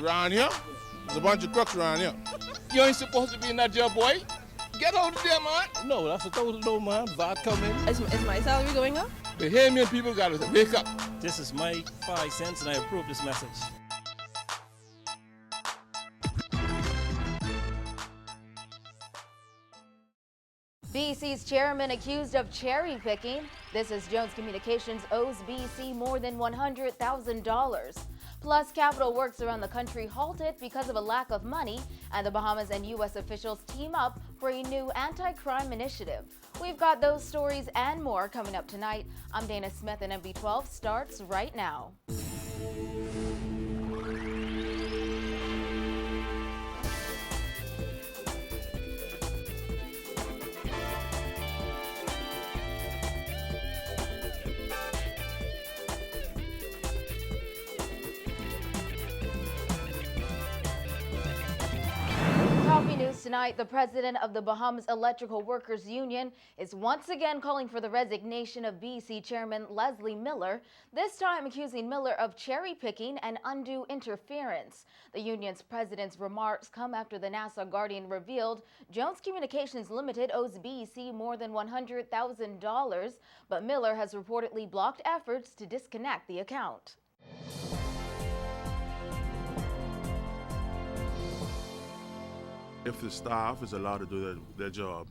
Around here, there's a bunch of crooks around here. You ain't supposed to be in that jail, boy. Get out of there, man. No, that's a total no, man. VAT coming. Is my salary going up? The Bahamian people gotta wake up. This is my 5 cents and I approve this message. BC's chairman accused of cherry picking. This is Jones Communications owes BC more than $100,000. Plus, capital works around the country halted because of a lack of money, and the Bahamas and U.S. officials team up for a new anti-crime initiative. We've got those stories and more coming up tonight. I'm Dana Smith, and MB12 starts right now. Coffee news tonight. The president of the Bahamas Electrical Workers Union is once again calling for the resignation of BC Chairman Leslie Miller, this time accusing Miller of cherry picking and undue interference. The union's president's remarks come after the Nassau Guardian revealed Jones Communications Limited owes BC more than $100,000, but Miller has reportedly blocked efforts to disconnect the account. If the staff is allowed to do their job,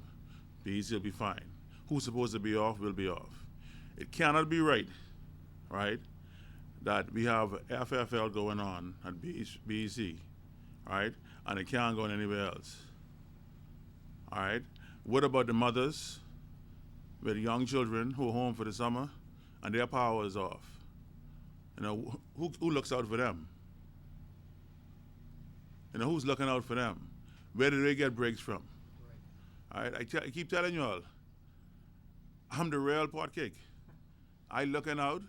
BC will be fine. Who's supposed to be off will be off. It cannot be right, that we have FFL going on at BC, right, and it can't go anywhere else, all right? What about the mothers with young children who are home for the summer and their power is off? You know, who looks out for them? You know, who's looking out for them? Where do they get breaks from? Right. All right, I keep telling you all, I'm the real pot cake. I looking out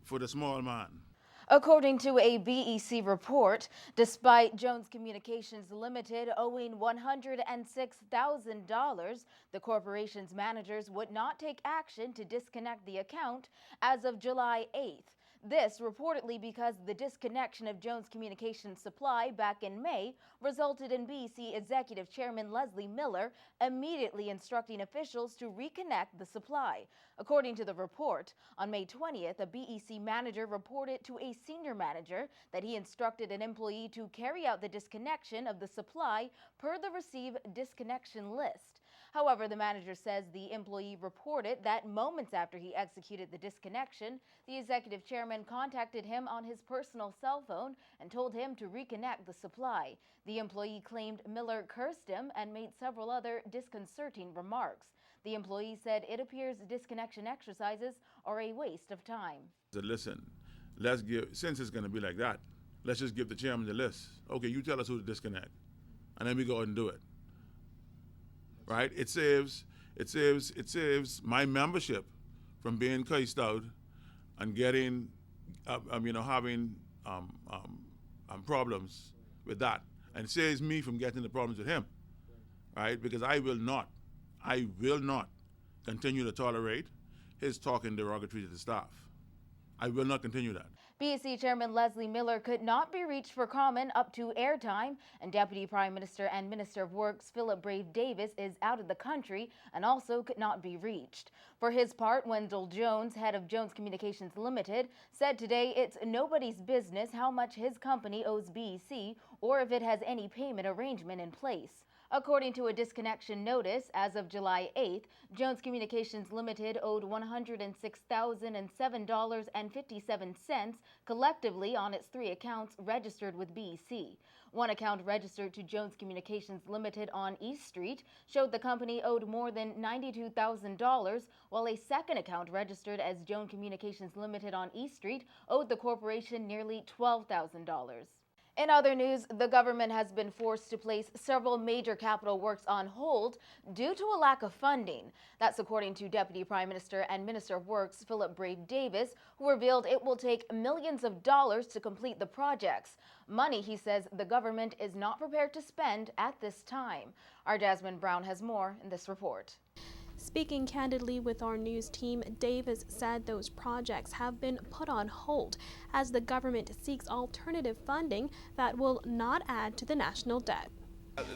for the small man. According to a BEC report, despite Jones Communications Limited owing $106,000, the corporation's managers would not take action to disconnect the account as of July 8th. This reportedly because the disconnection of Jones Communications supply back in May resulted in BC Executive Chairman Leslie Miller immediately instructing officials to reconnect the supply. According to the report, on May 20th, a BEC manager reported to a senior manager that he instructed an employee to carry out the disconnection of the supply per the receive disconnection list. However, the manager says the employee reported that moments after he executed the disconnection, the executive chairman contacted him on his personal cell phone and told him to reconnect the supply. The employee claimed Miller cursed him and made several other disconcerting remarks. The employee said it appears disconnection exercises are a waste of time. So listen, since it's going to be like that, let's just give the chairman the list. Okay, you tell us who to disconnect, and then we go ahead and do it. Right? It saves my membership from being cursed out and getting, having problems with that, and it saves me from getting the problems with him, right? Because I will not continue to tolerate his talking derogatory to the staff. I will not continue that. BC Chairman Leslie Miller could not be reached for comment up to airtime, and Deputy Prime Minister and Minister of Works Philip Brave Davis is out of the country and also could not be reached. For his part, Wendell Jones, head of Jones Communications Limited, said today it's nobody's business how much his company owes BC or if it has any payment arrangement in place. According to a disconnection notice, as of July 8th, Jones Communications Limited owed $106,007.57 collectively on its 3 accounts registered with BC. One account registered to Jones Communications Limited on East Street showed the company owed more than $92,000, while a second account registered as Jones Communications Limited on East Street owed the corporation nearly $12,000. In other news, the government has been forced to place several major capital works on hold due to a lack of funding. That's according to Deputy Prime Minister and Minister of Works Philip Brave Davis, who revealed it will take millions of dollars to complete the projects. Money, he says, the government is not prepared to spend at this time. Our Jasmine Brown has more in this report. Speaking candidly with our news team, Davis said those projects have been put on hold as the government seeks alternative funding that will not add to the national debt.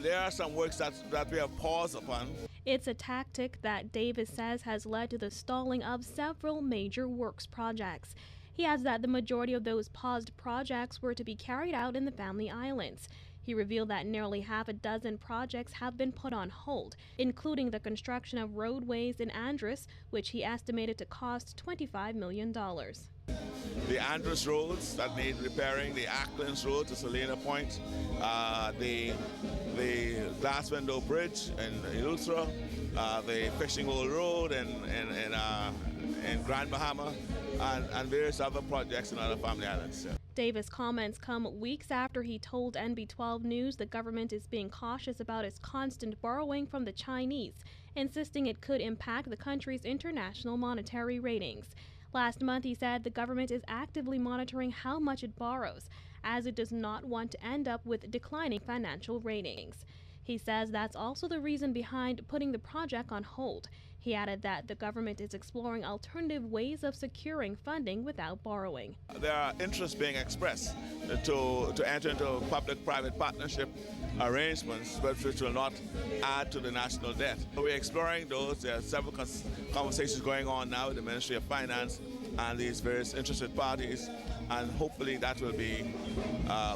There are some works that we have paused upon. It's a tactic that Davis says has led to the stalling of several major works projects. He adds that the majority of those paused projects were to be carried out in the Family Islands. He revealed that nearly half a dozen projects have been put on hold, including the construction of roadways in Andros, which he estimated to cost $25 million. The Andros roads that need repairing, the Acklands Road to Salina Point, the Glass Window Bridge in Ultra, the Fishing Hole Road in Grand Bahama, and various other projects in other Family Islands. Davis' comments come weeks after he told NB12 News the government is being cautious about its constant borrowing from the Chinese, insisting it could impact the country's international monetary ratings. Last month, he said the government is actively monitoring how much it borrows, as it does not want to end up with declining financial ratings. He says that's also the reason behind putting the project on hold. He added that the government is exploring alternative ways of securing funding without borrowing. There are interests being expressed to enter into public-private partnership arrangements, but which will not add to the national debt. We're exploring those. There are several conversations going on now with the Ministry of Finance and these various interested parties, and hopefully that will be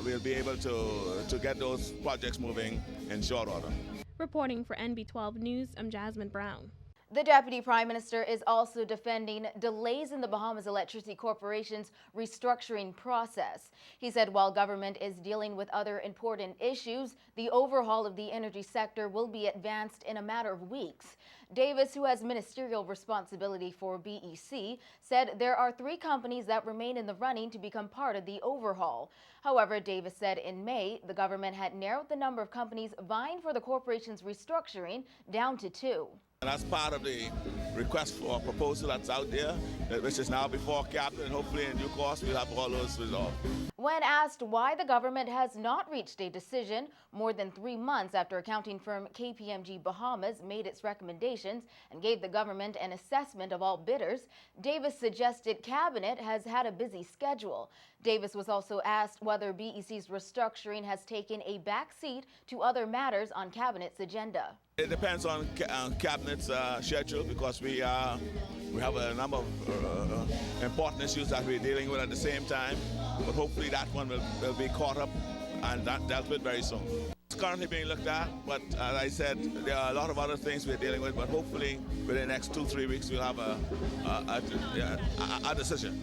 we'll be able to get those projects moving in short order. Reporting for NB12 News, I'm Jasmine Brown. The Deputy Prime Minister is also defending delays in the Bahamas Electricity Corporation's restructuring process. He said while government is dealing with other important issues, the overhaul of the energy sector will be advanced in a matter of weeks. Davis, who has ministerial responsibility for BEC, said there are 3 companies that remain in the running to become part of the overhaul. However, Davis said in May, the government had narrowed the number of companies vying for the corporation's restructuring down to 2. And that's part of the request for a proposal that's out there, which is now before Cabinet, and hopefully in due course we'll have all those resolved. When asked why the government has not reached a decision more than 3 months after accounting firm KPMG Bahamas made its recommendations and gave the government an assessment of all bidders, Davis suggested Cabinet has had a busy schedule. Davis was also asked whether BEC's restructuring has taken a back seat to other matters on Cabinet's agenda. It depends on Cabinet's schedule, because we have a number of important issues that we're dealing with at the same time, but hopefully that one will be caught up and dealt with very soon. It's currently being looked at, but as I said, there are a lot of other things we're dealing with, but hopefully within the next 2-3 weeks we'll have a decision.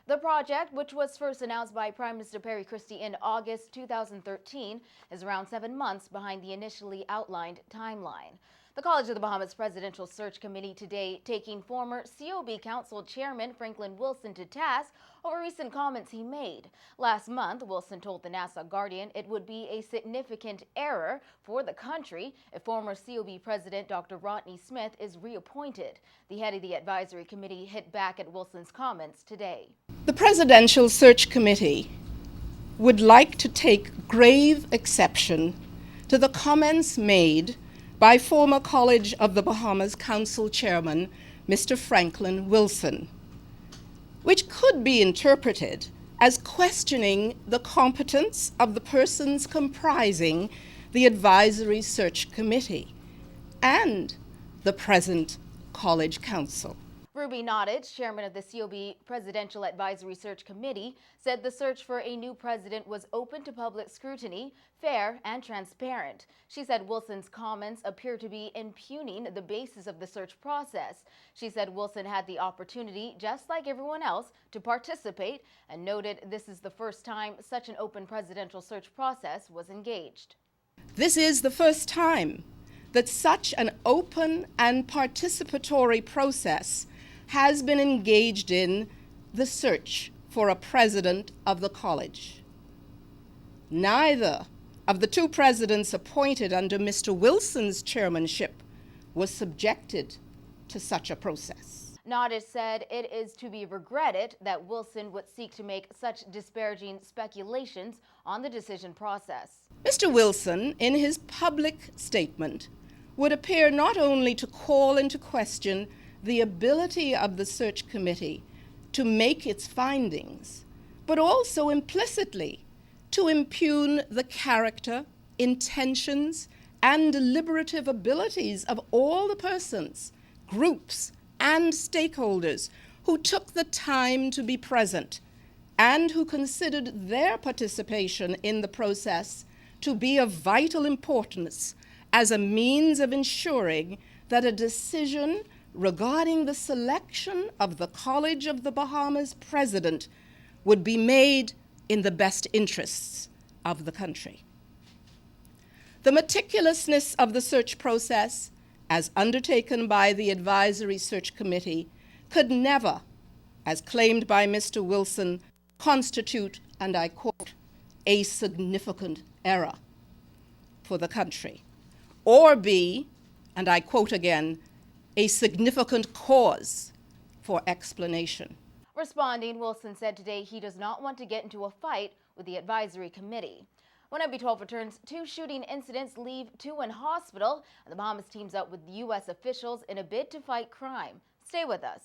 The project, which was first announced by Prime Minister Perry Christie in August 2013, is around 7 months behind the initially outlined timeline. The College of the Bahamas Presidential Search Committee today taking former COB Council Chairman Franklin Wilson to task over recent comments he made. Last month, Wilson told the NASA Guardian it would be a significant error for the country if former COB President Dr. Rodney Smith is reappointed. The head of the advisory committee hit back at Wilson's comments today. The Presidential Search Committee would like to take grave exception to the comments made by former College of the Bahamas Council Chairman, Mr. Franklin Wilson, which could be interpreted as questioning the competence of the persons comprising the Advisory Search Committee and the present College Council. Ruby Nottage, chairman of the COB Presidential Advisory Search Committee, said the search for a new president was open to public scrutiny, fair, and transparent. She said Wilson's comments appear to be impugning the basis of the search process. She said Wilson had the opportunity, just like everyone else, to participate and noted this is the first time such an open presidential search process was engaged. This is the first time that such an open and participatory process has been engaged in the search for a president of the college. Neither of the 2 presidents appointed under Mr. Wilson's chairmanship was subjected to such a process. Nottage said it is to be regretted that Wilson would seek to make such disparaging speculations on the decision process. Mr. Wilson, in his public statement, would appear not only to call into question the ability of the search committee to make its findings, but also implicitly to impugn the character, intentions, and deliberative abilities of all the persons, groups, and stakeholders who took the time to be present and who considered their participation in the process to be of vital importance as a means of ensuring that a decision regarding the selection of the College of the Bahamas president would be made in the best interests of the country. The meticulousness of the search process, as undertaken by the Advisory Search Committee, could never, as claimed by Mr. Wilson, constitute, and I quote, a significant error for the country, or be, and I quote again, a significant cause for explanation. Responding, Wilson said today he does not want to get into a fight with the advisory committee. When NB12 returns, 2 shooting incidents leave 2 in hospital, and the Bahamas teams up with U.S. officials in a bid to fight crime. Stay with us.